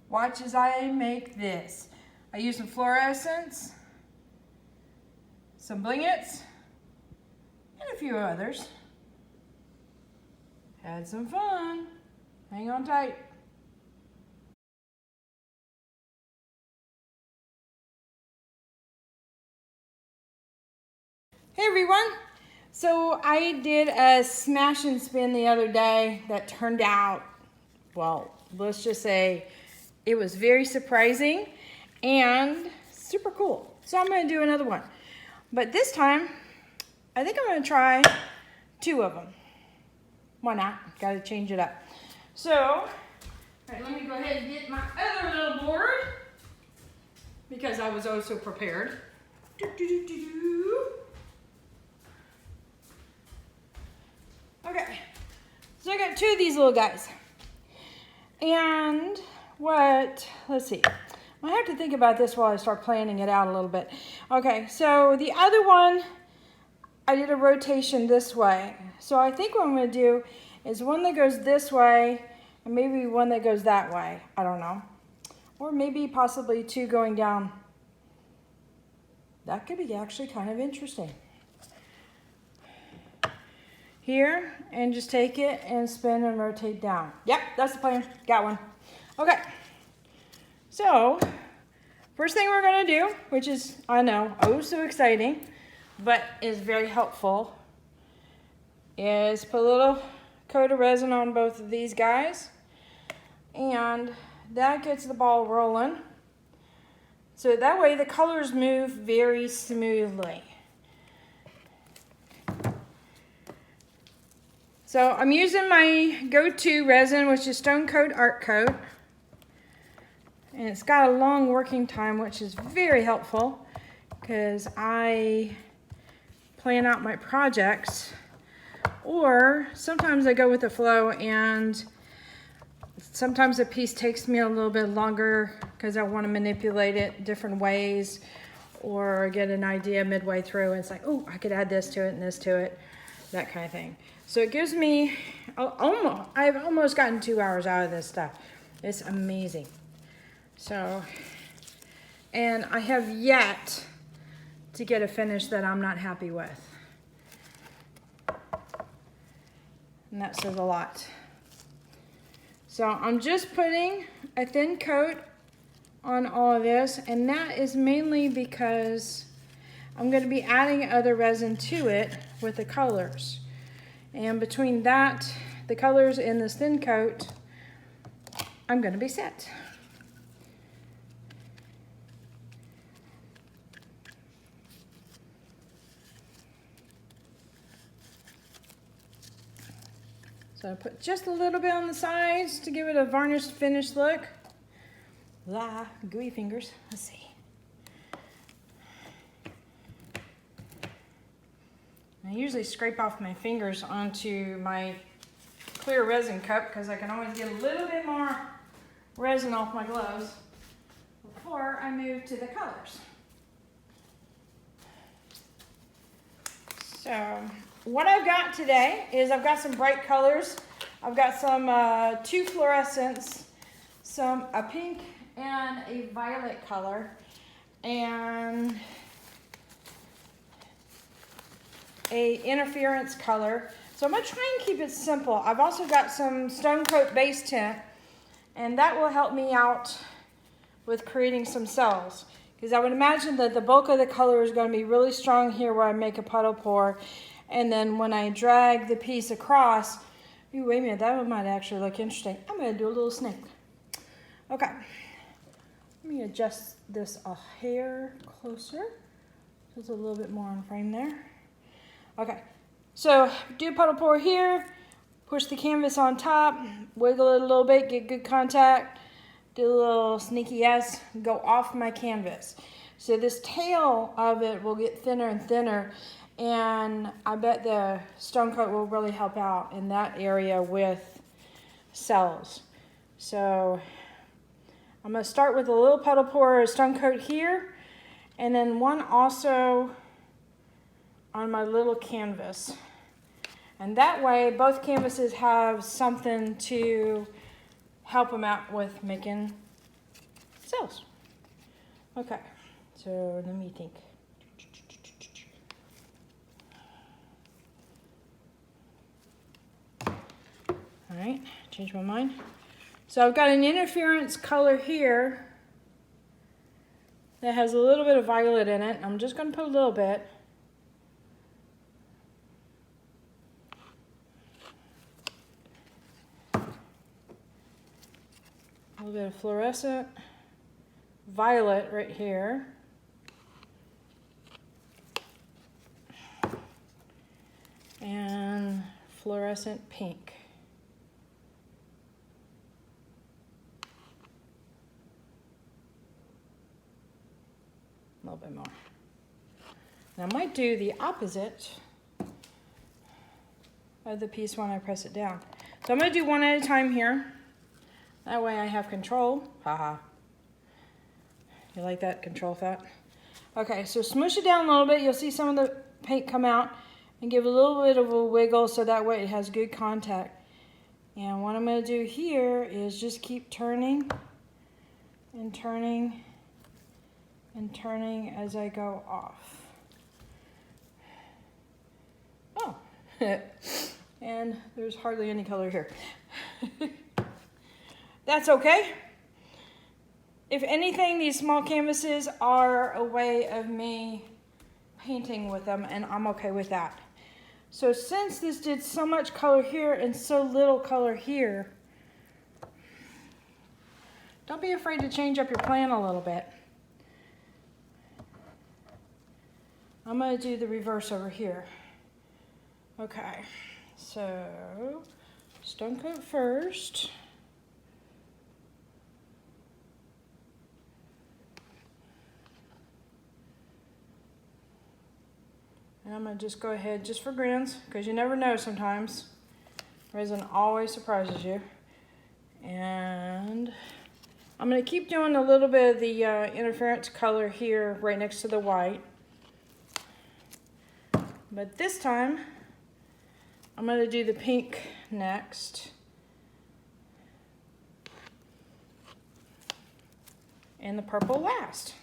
Watch as I make this. I use some fluorescents, some blingets, and a few others. Had some fun. Hang on tight. Hey everyone. So I did a smash and spin the other day that turned out, well, let's just say it was very surprising and super cool. So I'm going to do another one. But this time, I think I'm going to try 2 of them. Why not? Got to change it up. So, all right, let me go ahead and get my other little board because I was also prepared. Okay, so I got 2 of these little guys. And let's see. I have to think about this while I start planning it out a little bit. Okay, so the other one, I did a rotation this way. So I think what I'm going to do is one that goes this way and maybe one that goes that way. I don't know. Or maybe possibly 2 going down. That could be actually kind of interesting. Here, and just take it and spin and rotate down. Yep, that's the plan. Got one. Okay. So, first thing we're going to do, which is, I know, oh so exciting, but is very helpful, is put a little coat of resin on both of these guys. And that gets the ball rolling. So that way the colors move very smoothly. So I'm using my go-to resin, which is Stone Coat Art Coat. And it's got a long working time, which is very helpful because I plan out my projects. Or sometimes I go with the flow, and sometimes a piece takes me a little bit longer because I want to manipulate it different ways or get an idea midway through. And it's like, oh, I could add this to it and this to it, that kind of thing. So it gives me I've almost gotten 2 hours out of this stuff. It's amazing. So, and I have yet to get a finish that I'm not happy with. And that says a lot. So I'm just putting a thin coat on all of this, and that is mainly because I'm going to be adding other resin to it with the colors. And between that, the colors in this thin coat, I'm going to be set. So I put just a little bit on the sides to give it a varnished finished look. Gooey fingers. Let's see. I usually scrape off my fingers onto my clear resin cup because I can always get a little bit more resin off my gloves before I move to the colors. So what I've got today is I've got some bright colors. I've got some 2 fluorescents, a pink and a violet color, and a interference color. So I'm going to try and keep it simple. I've also got some Stone Coat base tint, and that will help me out with creating some cells. Because I would imagine that the bulk of the color is going to be really strong here where I make a puddle pour. And then when I drag the piece across, ooh, wait a minute, that one might actually look interesting. I'm going to do a little snake. Okay. Let me adjust this a hair closer. Just a little bit more on frame there. Okay, so do a puddle pour here, push the canvas on top, wiggle it a little bit, get good contact, do a little sneaky S, go off my canvas. So this tail of it will get thinner and thinner, and I bet the Stone Coat will really help out in that area with cells. So I'm going to start with a little puddle pour of Stone Coat here, and then one also on my little canvas. And that way both canvases have something to help them out with making cells. Okay, so let me think. All right, change my mind. So I've got an interference color here that has a little bit of violet in it. I'm just going to put a little bit. A little bit of fluorescent violet right here. And fluorescent pink. A little bit more. Now I might do the opposite of the piece when I press it down. So I'm going to do one at a time here. That way I have control. Haha. You like that control thought? Okay, so smush it down a little bit. You'll see some of the paint come out, and give a little bit of a wiggle so that way it has good contact. And what I'm going to do here is just keep turning and turning and turning as I go off. Oh, and there's hardly any color here. That's okay. If anything, these small canvases are a way of me painting with them, and I'm okay with that. So since this did so much color here and so little color here, don't be afraid to change up your plan a little bit. I'm going to do the reverse over here. Okay, so stone coat first. And I'm going to just go ahead, just for grins, because you never know sometimes. Resin always surprises you. And I'm going to keep doing a little bit of the interference color here right next to the white. But this time, I'm going to do the pink next. And the purple last.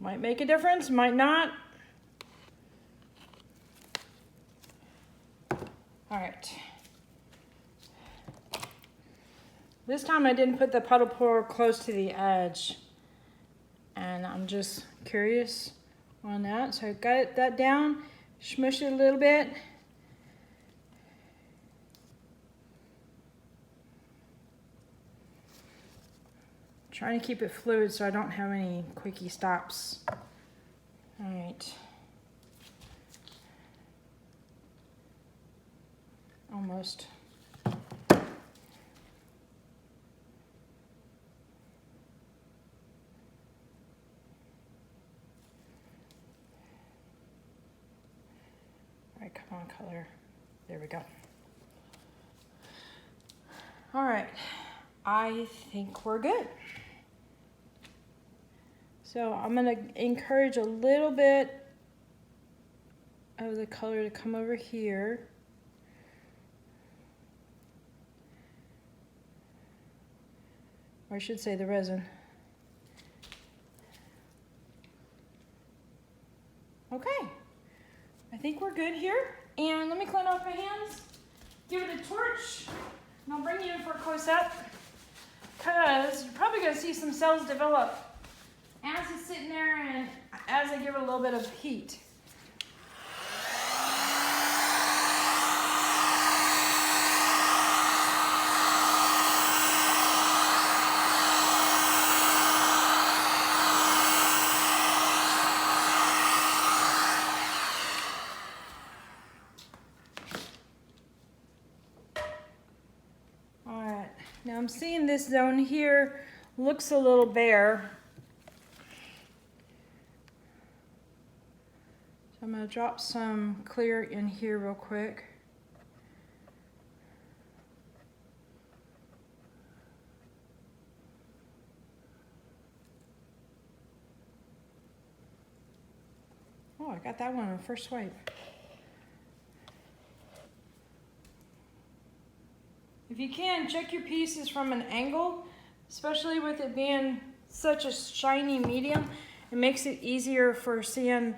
Might make a difference, might not. All right. This time I didn't put the puddle pour close to the edge. And I'm just curious on that. So I got that down, smush it a little bit. Trying to keep it fluid so I don't have any quickie stops. All right. Almost. All right, come on, color. There we go. All right, I think we're good. So I'm going to encourage a little bit of the color to come over here. Or I should say the resin. Okay, I think we're good here. And let me clean off my hands, give it a torch, and I'll bring you in for a close-up, because you're probably going to see some cells develop as it's sitting there and as I give it a little bit of heat. All right, now I'm seeing this zone here looks a little bare. I'm going to drop some clear in here real quick. Oh, I got that one on the first swipe. If If you can, check your pieces from an angle, especially with it being such a shiny medium. It makes it easier for seeing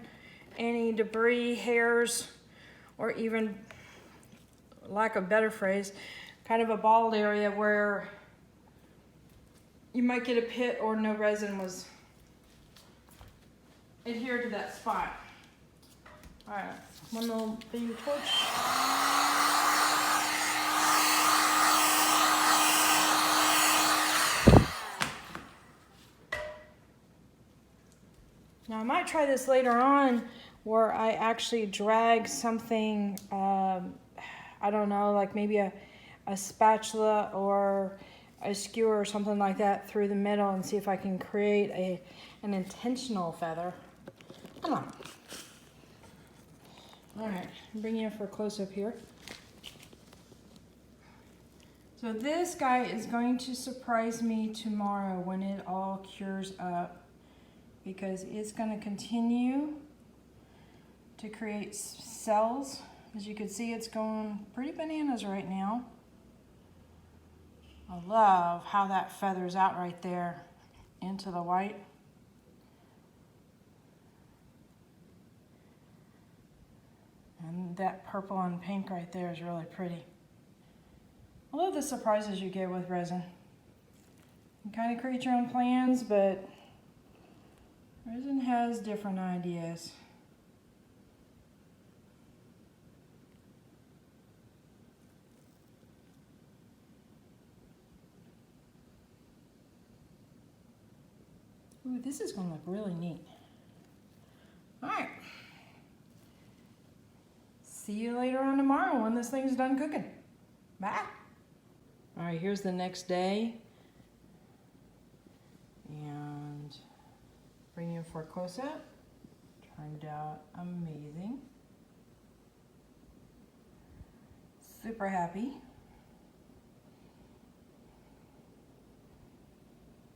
any debris, hairs, or even, lack of a better phrase, kind of a bald area where you might get a pit or no resin was adhered to that spot. All right, one little baby torch. Now I might try this later on where I actually drag something, I don't know, like maybe a spatula or a skewer or something like that through the middle and see if I can create an intentional feather. Come on. All right, bring you in for a close-up here. So this guy is going to surprise me tomorrow when it all cures up, because it's going to continue to create cells. As you can see, it's going pretty bananas right now. I love how that feathers out right there into the white. And that purple and pink right there is really pretty. I love the surprises you get with resin. You kind of create your own plans, but resin has different ideas. Ooh, this is going to look really neat. All right. See you later on tomorrow when this thing's done cooking. Bye. All right, here's the next day. And bring you for a close-up. Turned out amazing. Super happy.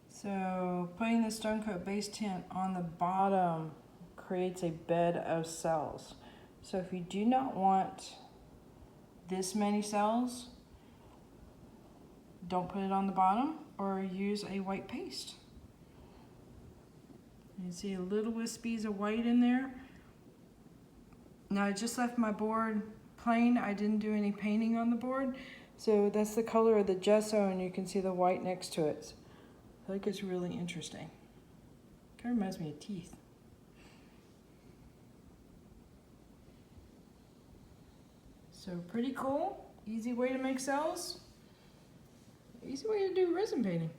So putting the stone coat base tint on the bottom creates a bed of cells. So if you do not want this many cells, don't put it on the bottom or use a white paste. You see a little wispies of white in there. Now I just left my board plain. I didn't do any painting on the board. So that's the color of the gesso, and you can see the white next to it. I think it's really interesting. Kind of reminds me of teeth. So pretty cool. Easy way to make cells. Easy way to do resin painting.